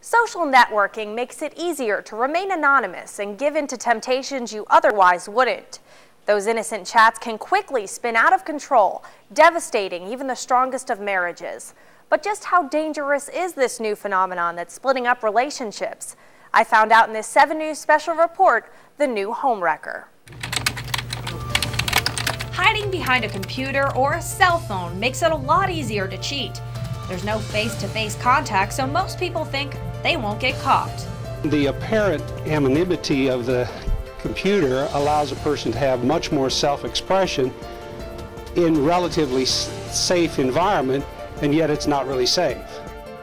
Social networking makes it easier to remain anonymous and give in to temptations you otherwise wouldn't. Those innocent chats can quickly spin out of control, devastating even the strongest of marriages. But just how dangerous is this new phenomenon that's splitting up relationships? I found out in this 7 News special report, The New Homewrecker. Hiding behind a computer or a cell phone makes it a lot easier to cheat. There's no face-to-face contact, so most people think they won't get caught. The apparent anonymity of the computer allows a person to have much more self-expression in relatively safe environment, and yet it's not really safe.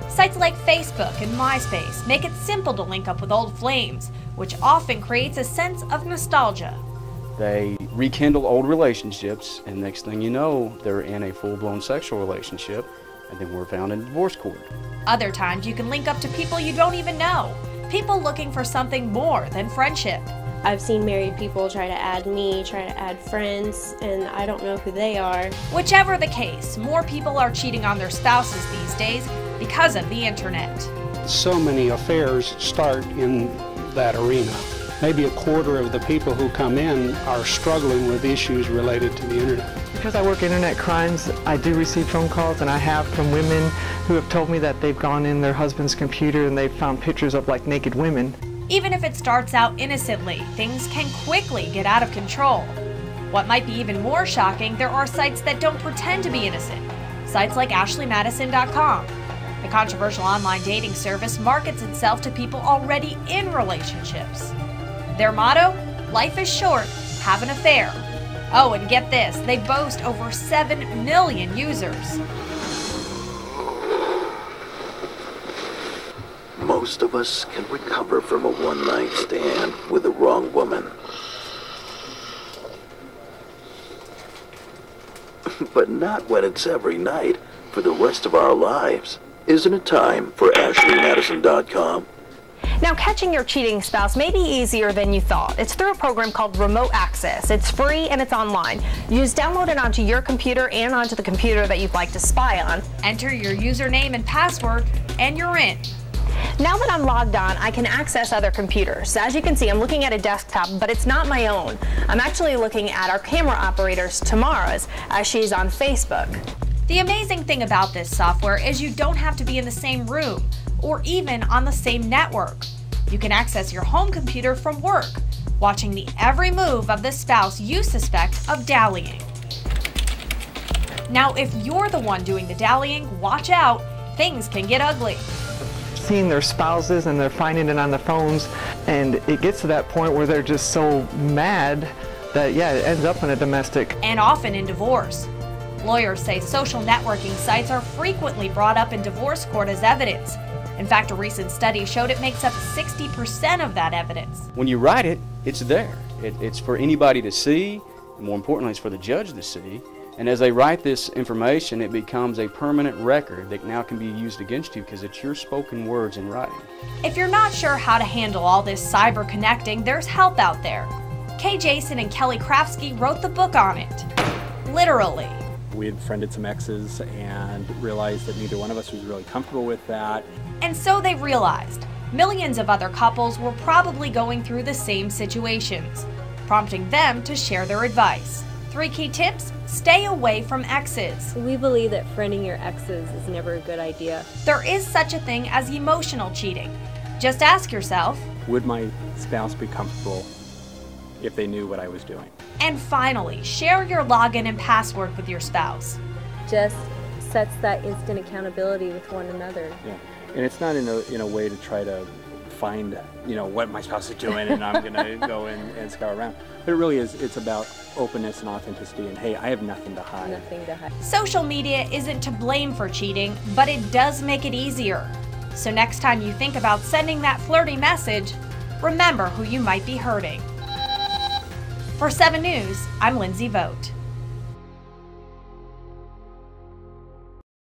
Sites like Facebook and MySpace make it simple to link up with old flames, which often creates a sense of nostalgia. They rekindle old relationships, and next thing you know, they're in a full-blown sexual relationship, and then we're found in divorce court. Other times you can link up to people you don't even know, people looking for something more than friendship. I've seen married people try to add me, try to add friends, and I don't know who they are. Whichever the case, more people are cheating on their spouses these days because of the internet. So many affairs start in that arena. Maybe a quarter of the people who come in are struggling with issues related to the internet. Because I work internet crimes, I do receive phone calls, and I have from women who have told me that they've gone in their husband's computer and they've found pictures of like naked women. Even if it starts out innocently, things can quickly get out of control. What might be even more shocking, there are sites that don't pretend to be innocent. Sites like AshleyMadison.com. The controversial online dating service markets itself to people already in relationships. Their motto? Life is short, have an affair. Oh, and get this, they boast over 7 million users. Most of us can recover from a one-night stand with the wrong woman. But not when it's every night for the rest of our lives. Isn't it time for AshleyMadison.com? Now, catching your cheating spouse may be easier than you thought. It's through a program called Remote Access. It's free and it's online. You just download it onto your computer and onto the computer that you'd like to spy on. Enter your username and password, and you're in. Now that I'm logged on, I can access other computers. As you can see, I'm looking at a desktop, but it's not my own. I'm actually looking at our camera operator's, Tamara's, as she's on Facebook. The amazing thing about this software is you don't have to be in the same room or even on the same network. You can access your home computer from work, watching the every move of the spouse you suspect of dallying. Now, if you're the one doing the dallying, watch out, things can get ugly. Seeing their spouses and they're finding it on the phones, and it gets to that point where they're just so mad that, yeah, it ends up in a domestic. And often in divorce. Lawyers say social networking sites are frequently brought up in divorce court as evidence. In fact, a recent study showed it makes up 60% of that evidence. When you write it, it's there. It's for anybody to see, and more importantly, it's for the judge to see. And as they write this information, it becomes a permanent record that now can be used against you because it's your spoken words in writing. If you're not sure how to handle all this cyber connecting, there's help out there. Kay Jason and Kelly Krafsky wrote the book on it. Literally. We had friended some exes and realized that neither one of us was really comfortable with that. And so they realized millions of other couples were probably going through the same situations, prompting them to share their advice. 3 key tips: stay away from exes. We believe that friending your exes is never a good idea. There is such a thing as emotional cheating. Just ask yourself, Would my spouse be comfortable if they knew what I was doing? and finally, share your login and password with your spouse. Just sets that instant accountability with one another. Yeah, and it's not in a way to try to find, what my spouse is doing and I'm gonna go and scour around. But it really is, it's about openness and authenticity and, hey, I have nothing to hide. Nothing to hide. Social media isn't to blame for cheating, but it does make it easier. So next time you think about sending that flirty message, remember who you might be hurting. For 7 News, I'm Lindsay Vogt.